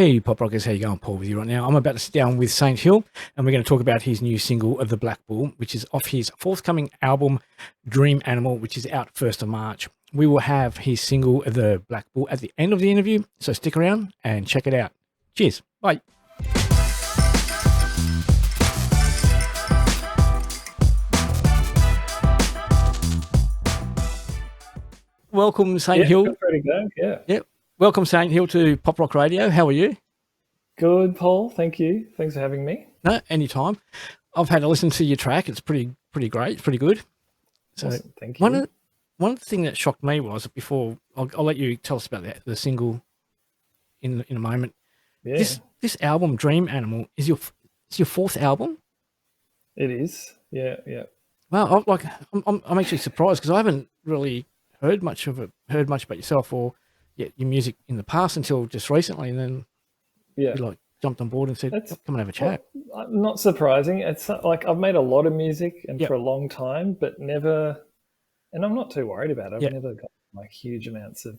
Hey, PopRockers, how you going? Paul with you right now. I'm about to sit down with Sainthill, and we're going to talk about his new single, The Black Bull, which is off his forthcoming album, Dream Animal, which is out 1st of March. We will have his single, The Black Bull, at the end of the interview, so stick around and check it out. Cheers. Bye. Welcome, Sainthill. Yeah, ready to go. Yeah. Yep. Welcome, Sainthill, to Pop Rock Radio. How are you? Good, Paul. Thank you. Thanks for having me. No, anytime. I've had a listen to your track. It's pretty great. It's pretty good. So awesome. Thank you. One thing that shocked me was before I'll let you tell us about the single in a moment. Yeah. This album, Dream Animal, is your fourth album? It is. Yeah. Yeah. Well, I'm actually surprised because I haven't really heard much about yourself or your music in the past until just recently, and then you jumped on board and said, "Come and have a chat." Well, not surprising. It's like I've made a lot of music and for a long time, but never, and I'm not too worried about it. I've never got like huge amounts of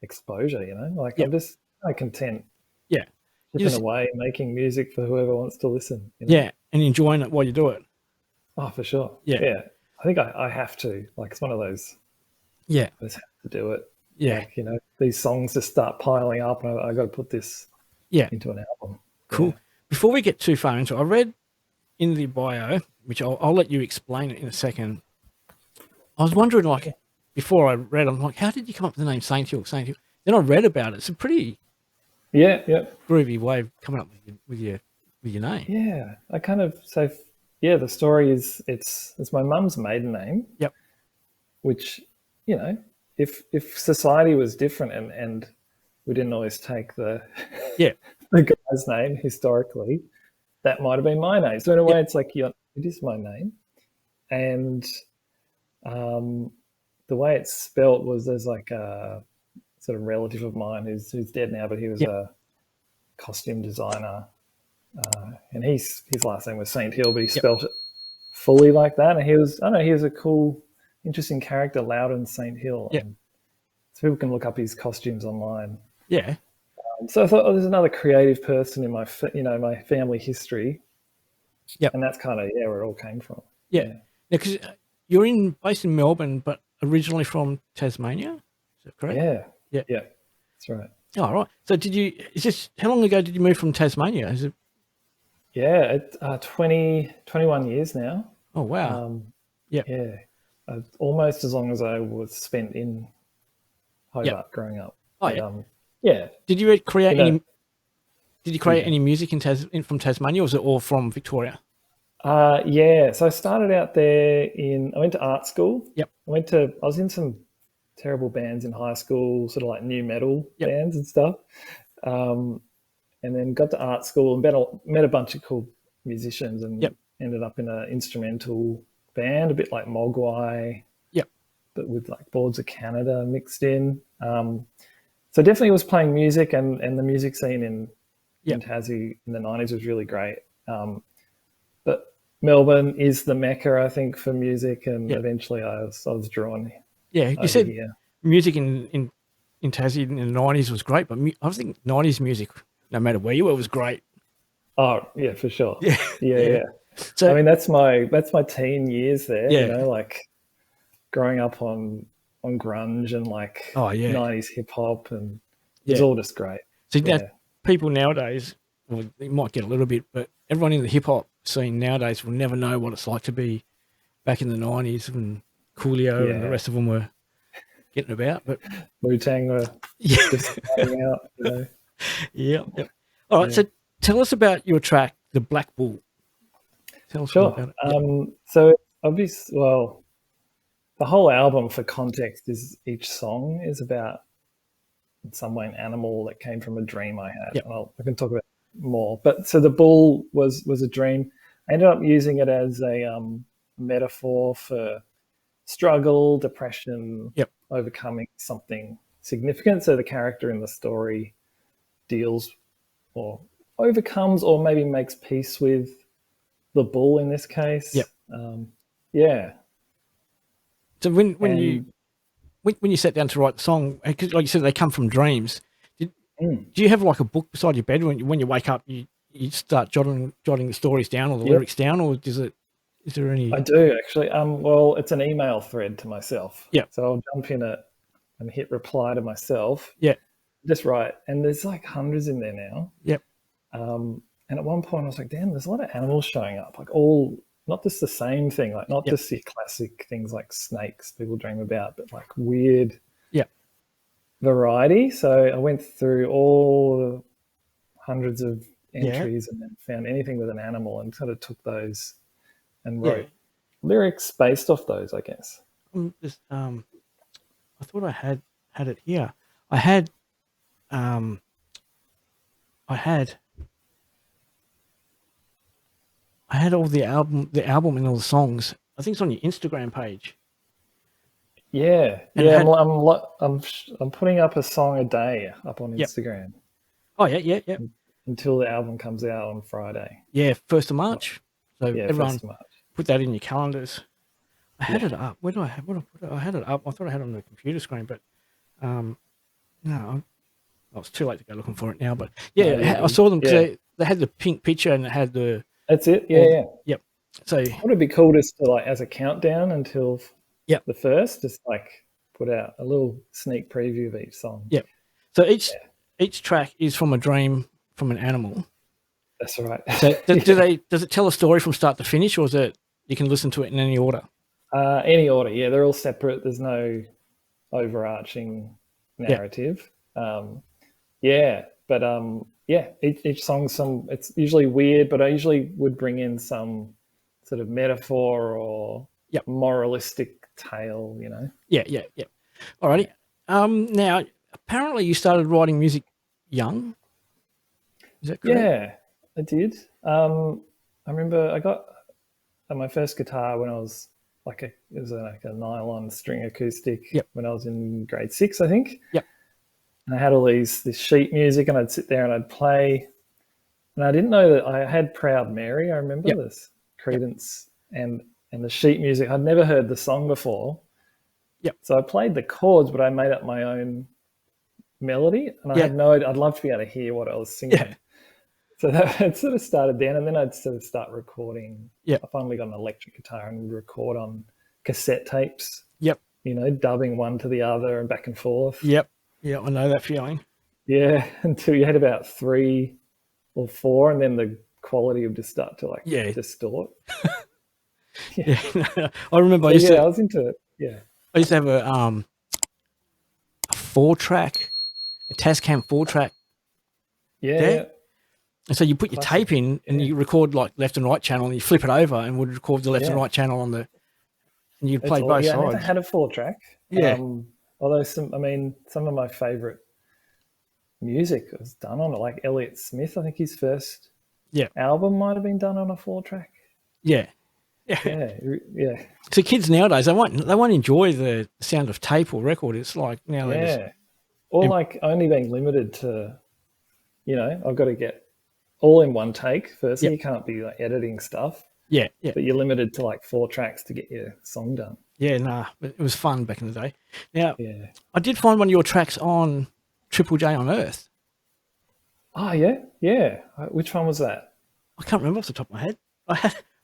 exposure. Like I'm just content. Yeah, chipping away, making music for whoever wants to listen. Yeah, and enjoying it while you do it. Oh, for sure. Yeah. I think I have to. Like it's one of those. Yeah, I just have to do it. Yeah, like, these songs just start piling up, and I got to put this into an album. Cool. Yeah. Before we get too far into it, I read in the bio, which I'll let you explain it in a second. I was wondering, before I read, I'm like, how did you come up with the name Sainthill? Sainthill. Then I read about it. It's a pretty groovy way of coming up with your name. Yeah, I kind of the story is it's my mum's maiden name. Yep. Which if society was different and we didn't always take the the guy's name historically, that might have been my name. So in a way, it's like it is my name, and the way it's spelt was there's like a sort of relative of mine who's dead now, but he was a costume designer, and his last name was Sainthill, but he spelt it fully like that, and he was a cool, interesting character, Loudon Sainthill. Yeah. So people can look up his costumes online. Yeah. So I thought, there's another creative person in my my family history. Yeah. And that's kind of where it all came from. Yeah. Because you're based in Melbourne, but originally from Tasmania. Is that correct? Yeah. Yeah. Yeah. That's right. Oh, right. So how long ago did you move from Tasmania? Is it? Yeah, 21 years now. Oh, wow. Yeah. Almost as long as I was spent in Hobart growing up. Oh, but, Did you create any? Did you create any music from Tasmania, or was it all from Victoria? So I started out there I went to art school. Yep. I was in some terrible bands in high school, sort of like new metal bands and stuff. And then got to art school and met a bunch of cool musicians and ended up in an instrumental band, a bit like Mogwai. Yep. But with like Boards of Canada mixed in. So definitely was playing music, and the music scene in Tassie in the 90s was really great. But Melbourne is the mecca, I think, for music, and eventually I was drawn. Yeah, you said music in Tassie in the 90s was great, but I think 90s music, no matter where you were, was great. Oh, yeah, for sure. Yeah. So I mean, that's my teen years there. Like growing up on grunge and like 90s hip hop, and it was all just great. See, people nowadays, well, they might get a little bit, but everyone in the hip hop scene nowadays will never know what it's like to be back in the 90s when Coolio and the rest of them were getting about. But Wu-Tang were just starting out. Yeah. All right. So tell us about your track, The Black Bull. Tell us about it. So obviously, the whole album, for context, is each song is about in some way an animal that came from a dream I had. Yep. I can talk about it more. But so the bull was a dream. I ended up using it as a metaphor for struggle, depression, overcoming something significant. So the character in the story deals or overcomes or maybe makes peace with the bull in this case. So when you sat down to write the song, because like you said, they come from dreams. Do you have like a book beside your bed when you wake up? You start jotting the stories down or the lyrics down, or is there any? I do actually. Well, it's an email thread to myself. Yeah. So I'll jump in it and hit reply to myself. Yeah. Just write, and there's like hundreds in there now. Yep. And at one point I was like, damn, there's a lot of animals showing up, like all, not just the same thing, like not just your classic things like snakes people dream about, but like weird variety. So I went through all the hundreds of entries and then found anything with an animal and sort of took those and wrote lyrics based off those, I guess. I thought I had it here. I had all the album and all the songs. I think it's on your Instagram page. Yeah, I'm putting up a song a day up on Instagram. Oh yeah. Until the album comes out on Friday. Yeah, 1st of March. So everyone 1st of March. Put that in your calendars. I had it up. Where do I have? What I had it up. I thought I had it on the computer screen, but no, it's too late to go looking for it now. But I saw them because they had the pink picture and it had the. That's it. Yeah. Yep. So would it be cool just to like as a countdown until the 1st, just like put out a little sneak preview of each song. Yep. So each track is from a dream from an animal. That's right. So does it tell a story from start to finish, or is it you can listen to it in any order? Any order, yeah. They're all separate. There's no overarching narrative. Each song, it's usually weird, but I usually would bring in some sort of metaphor or moralistic tale, you know. Yeah. Alrighty. Now apparently you started writing music young. Is that correct? Yeah, I did. I remember I got my first guitar when I was it was like a nylon string acoustic when I was in grade 6, I think. Yep. And I had all this sheet music, and I'd sit there and I'd play. And I didn't know that I had Proud Mary. I remember this Credence and the sheet music. I'd never heard the song before. Yep. So I played the chords, but I made up my own melody, and I had I'd love to be able to hear what I was singing. Yeah. So that sort of started then, and then I'd sort of start recording. Yeah. I finally got an electric guitar and would record on cassette tapes. Yep. You know, dubbing one to the other and back and forth. Yep. Yeah, I know that feeling. Yeah, until you had about 3 or 4, and then the quality would just start to distort. Yeah. I remember I was into it. Yeah. I used to have a 4-track, a Tascam 4-track. Yeah. And so you put your tape in and you record like left and right channel, and you flip it over and would record the left and right channel and you'd play both sides. I never had a 4-track. Yeah. Although some of my favorite music was done on it, like Elliott Smith. I think his first album might have been done on a 4-track. Yeah. So kids nowadays, they won't enjoy the sound of tape or record. It's like now or like only being limited to, you know, I've got to get all in one take. Firstly, you can't be like editing stuff. Yeah. But you're limited to like 4 tracks to get your song done. Yeah, but it was fun back in the day. Now, I did find one of your tracks on Triple J on Earth. Oh, yeah. Which one was that? I can't remember off the top of my head. I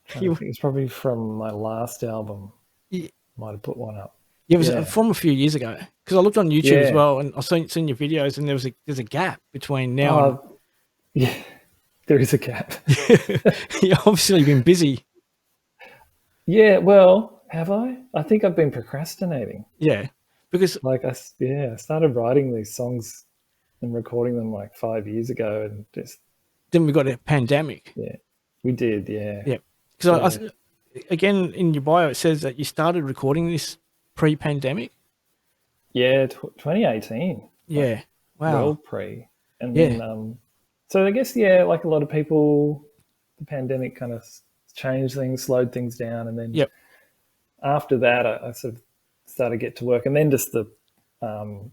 think it's probably from my last album. Yeah. Might have put one up. Yeah, it was from a few years ago. Because I looked on YouTube as well, and I've seen your videos, and there's a gap between now and... Yeah, there is a gap. Yeah, obviously you've been busy. Yeah, well... Have I? I think I've been procrastinating. Yeah, because I started writing these songs and recording them like 5 years ago, and just then we got a pandemic. Yeah, we did. Yeah, yeah. Because again in your bio it says that you started recording this pre-pandemic. Yeah, 2018. Yeah, wow. Well pre, and then so I guess like a lot of people, the pandemic kind of changed things, slowed things down, and then after that, I sort of started to get to work, and then just the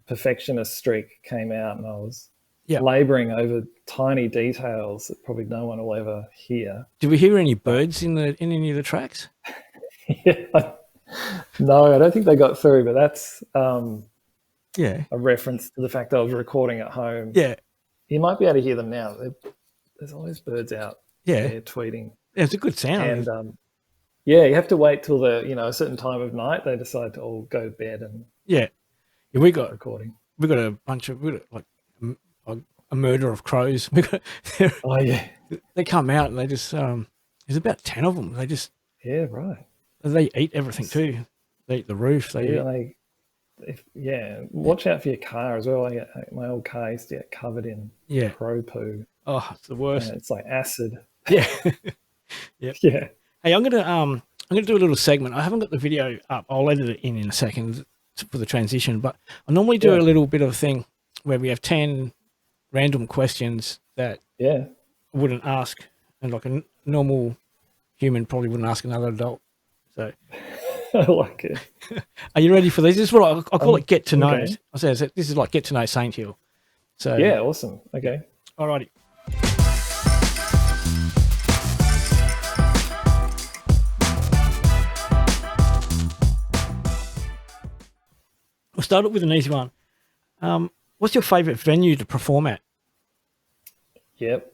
perfectionist streak came out, and I was labouring over tiny details that probably no one will ever hear. Did we hear any birds in any of the tracks? No, I don't think they got through, but that's a reference to the fact that I was recording at home. Yeah, You might be able to hear them now. There's always birds out there tweeting. Yeah, it's a good sound. And yeah, you have to wait till a certain time of night. They decide to all go to bed and we got recording. We got a bunch of a murder of crows. Oh yeah, they come out and they just there's about 10 of them. They just right. They eat everything too. They eat the roof. Watch out for your car as well. My old car used to get covered in crow poo. Oh, it's the worst. It's like acid. Yeah. Yeah. Hey, I'm gonna do a little segment. I haven't got the video up. I'll edit it in a second for the transition. But I normally do a little bit of a thing where we have 10 random questions that I wouldn't ask, and like a normal human probably wouldn't ask another adult. So I like it. Are you ready for this? This is what I call it. Get to know. Okay. I say this is like get to know Sainthill. So yeah, awesome. Okay. Alrighty. We'll start it with an easy one. What's your favourite venue to perform at? Yep.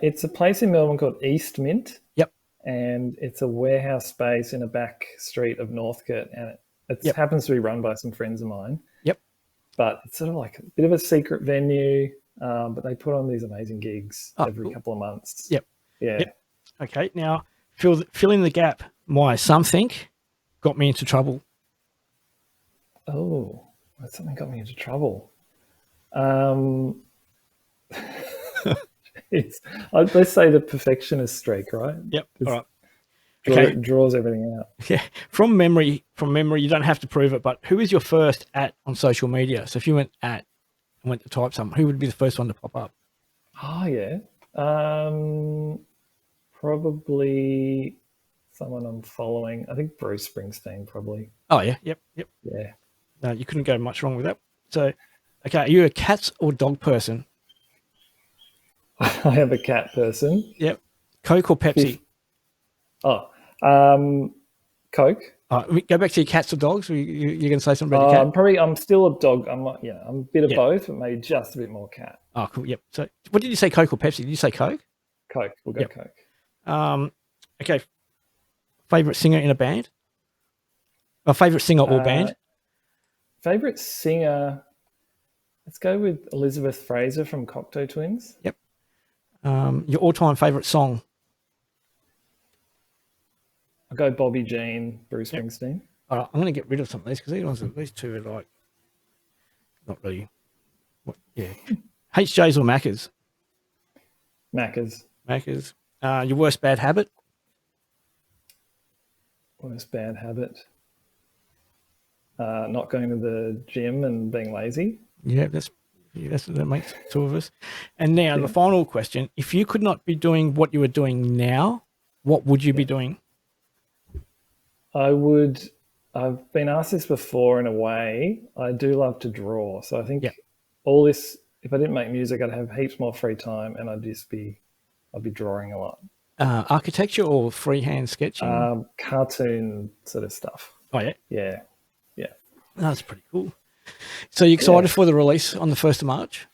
It's a place in Melbourne called East Mint. Yep. And it's a warehouse space in a back street of Northcote. And it happens to be run by some friends of mine. Yep. But it's sort of like a bit of a secret venue. But they put on these amazing gigs every couple of months. Yep. Yeah. Yep. Okay. Now, fill in the gap. My something got me into trouble. Oh, something got me into trouble. Let's say the perfectionist streak, right? Yep. All right. Okay. Draws everything out. Yeah. From memory, you don't have to prove it, but who is your first @ on social media? So if you went @ and went to type something, who would be the first one to pop up? Oh, yeah. Probably someone I'm following. I think Bruce Springsteen, probably. Oh, yeah. Yep. Yeah. No, you couldn't go much wrong with that. So, okay, are you a cat or dog person? I am a cat person. Yep. Coke or Pepsi? Coke. Go back to your cats or dogs. Or you're going to say something about your cat? I'm still a dog. I'm a bit of both, but maybe just a bit more cat. Oh, cool. Yep. So, what did you say, Coke or Pepsi? Did you say Coke? Coke. We'll go Coke. Okay. Favorite singer in a band? Or favorite singer or band? Favorite singer. Let's go with Elizabeth Fraser from Cocteau Twins. Yep. Your all-time favorite song? I'll go Bobby Jean, Bruce Springsteen. All right, I'm going to get rid of some of these because these two are like not really. HJs or Maccas? Maccas. Your worst bad habit? Worst bad habit. Not going to the gym and being lazy. Yeah, that makes two of us. And now the final question: if you could not be doing what you are doing now, what would you be doing? I've been asked this before in a way. I do love to draw. So I think all this, if I didn't make music, I'd have heaps more free time and I'd be drawing a lot. Architecture or freehand sketching? Cartoon sort of stuff. Oh, yeah? Yeah. That's pretty cool. So you excited for the release on the 1st of March?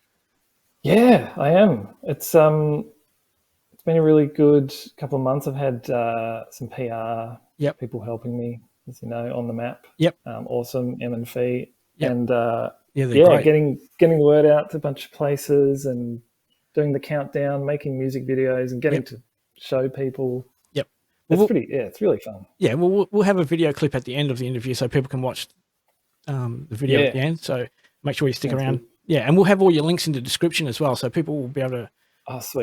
Yeah, I am. It's been a really good couple of months. I've had some PR people helping me, as you know, on the map. Yep. Awesome, Em and Fee. Yep. And great. getting the word out to a bunch of places and doing the countdown, making music videos and getting to show people. Yep. It's really fun. Yeah, well, we'll have a video clip at the end of the interview so people can watch the video at the end. So make sure you stick around. Good. Yeah, and we'll have all your links in the description as well, so people will be able to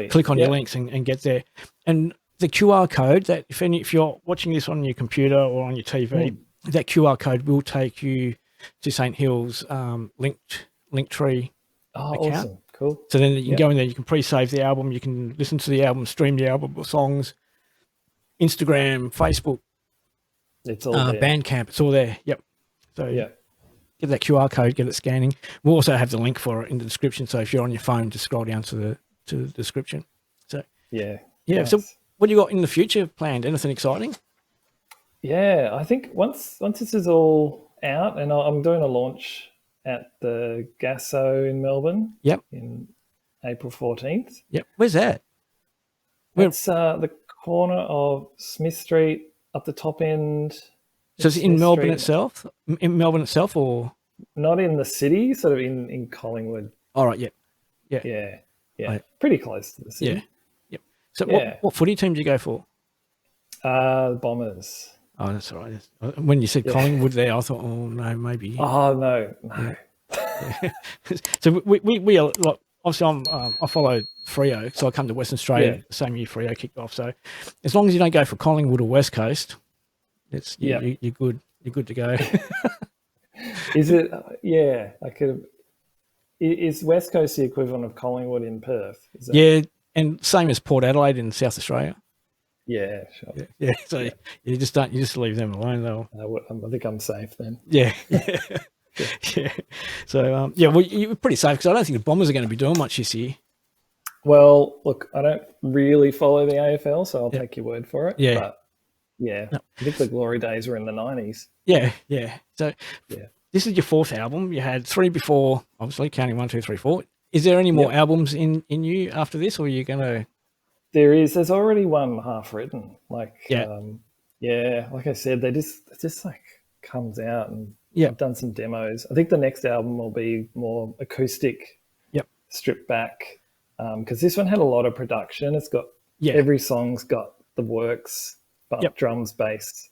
click on your links and get there. And the QR code that if you're watching this on your computer or on your TV, that QR code will take you to Sainthill's Linktree account. Awesome. Cool. So then you can go in there, you can pre-save the album, you can listen to the album, stream the album songs, Instagram, Facebook, it's all there. Bandcamp, it's all there. Yep. So get that QR code, get it scanning. We'll also have the link for it in the description. So if you're on your phone, just scroll down to the description. So nice. So what do you got in the future planned? Anything exciting? Yeah, I think once this is all out, and I'm doing a launch at the Gasso in Melbourne. Yep. In April 14th. Yep. Where's that? It's the corner of Smith Street up the top end. So it's in Melbourne itself? In Melbourne itself, or not in the city? Sort of in Collingwood. All right. Yeah. Right. Pretty close to the city. Yeah. Yep. So what footy team do you go for? The Bombers. Oh, that's all right. When you said Collingwood there, I thought, oh no, maybe. Oh no. Yeah. So we are like, obviously I follow Freo, so I come to Western Australia the same year Freo kicked off. So as long as you don't go for Collingwood or West Coast, you're good. You're good to go. Is it? Yeah, I could. Is West Coast the equivalent of Collingwood in Perth? Yeah, and same as Port Adelaide in South Australia. Yeah, sure. Yeah. So you just leave them alone though. I think I'm safe then. Yeah. So well, you're pretty safe because I don't think the Bombers are going to be doing much this year. Well, look, I don't really follow the AFL, so I'll take your word for it. Yeah. But I think the glory days were in the 90s. Yeah. So this is your fourth album. You had 3 before, obviously, counting 1, 2, 3, 4. Is there any more albums in you after this, or are you going to? There's already one half written. Like I said, it just like comes out, and I've done some demos. I think the next album will be more acoustic, stripped back, because this one had a lot of production. It's got every song's got the works, but drums, bass,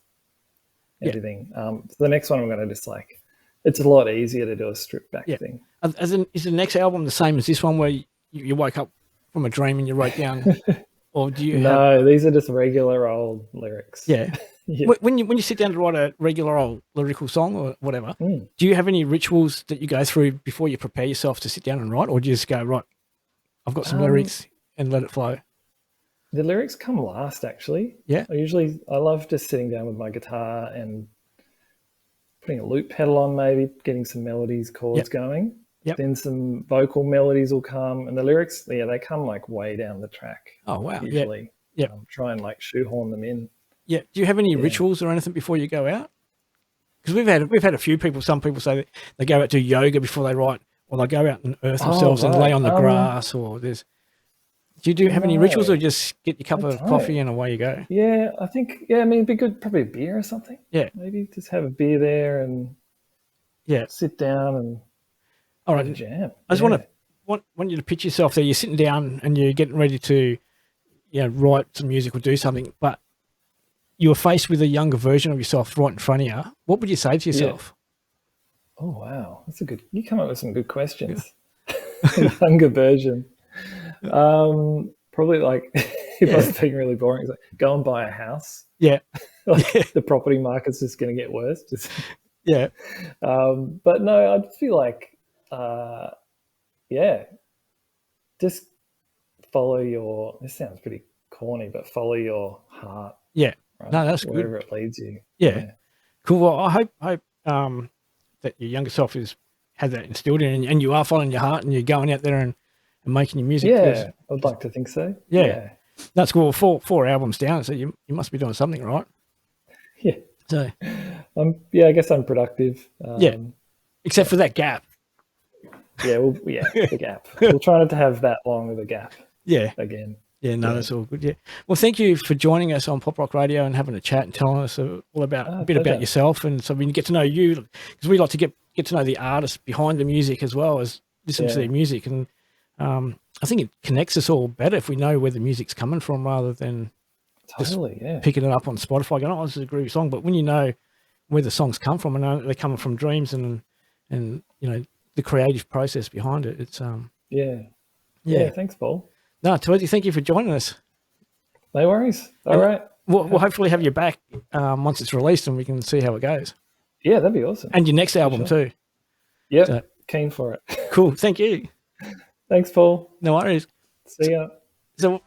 everything. So the next one I'm going to just like, it's a lot easier to do a stripped back thing. Is the next album the same as this one, where you woke up from a dream and you wrote down? Or do you? No, these are just regular old lyrics. Yeah. When you sit down to write a regular old lyrical song or whatever, do you have any rituals that you go through before you prepare yourself to sit down and write, or do you just go, right, I've got some lyrics and let it flow? The lyrics come last, actually. Yeah. I love just sitting down with my guitar and putting a loop pedal on, maybe getting some melodies, chords going. Yep. Then some vocal melodies will come, and the lyrics, they come like way down the track. Oh wow! Usually, try and like shoehorn them in. Yeah. Do you have any rituals or anything before you go out? Because we've had a few people. Some people say that they go out to yoga before they write, or they go out and earth themselves and lay on the grass. Or do you have any rituals, or just get your cup of coffee and away you go? Yeah, I think I mean it'd be good, probably a beer or something. Yeah, maybe just have a beer there and sit down and. All right, jam. I just want you to picture yourself there. You're sitting down and you're getting ready to, write some music or do something, but you were faced with a younger version of yourself right in front of you. What would you say to yourself? Oh wow, you come up with some good questions. Younger version, probably like if I was being really boring, it's like go and buy a house. Yeah, the property market's just going to get worse. But no, I feel like. Just follow your. This sounds pretty corny, but follow your heart. Yeah, right? No, that's good. Wherever it leads you. Yeah. Cool. Well, I hope that your younger self had that instilled in, and you are following your heart, and you're going out there and making your music. Yeah, I'd like to think so. Yeah. That's cool. 4 albums down, so you must be doing something right. Yeah. So. I guess I'm productive. Except for that gap. The gap. We'll try not to have that long of a gap. Again. That's all good. Yeah. Well, thank you for joining us on Pop Rock Radio and having a chat and telling us all about a bit about yourself, and so we can get to know you, because we like to get to know the artists behind the music as well as listen to their music, and I think it connects us all better if we know where the music's coming from rather than picking it up on Spotify going, oh, this is a groovy song. But when you know where the songs come from and know they're coming from dreams and the creative process behind it. It's thanks, Paul. No, Tozy, thank you for joining us. No worries. All right. We'll hopefully have you back once it's released and we can see how it goes. Yeah, that'd be awesome. And your next album too. Yeah, keen for it. Cool. Thank you. Thanks, Paul. No worries. See ya. So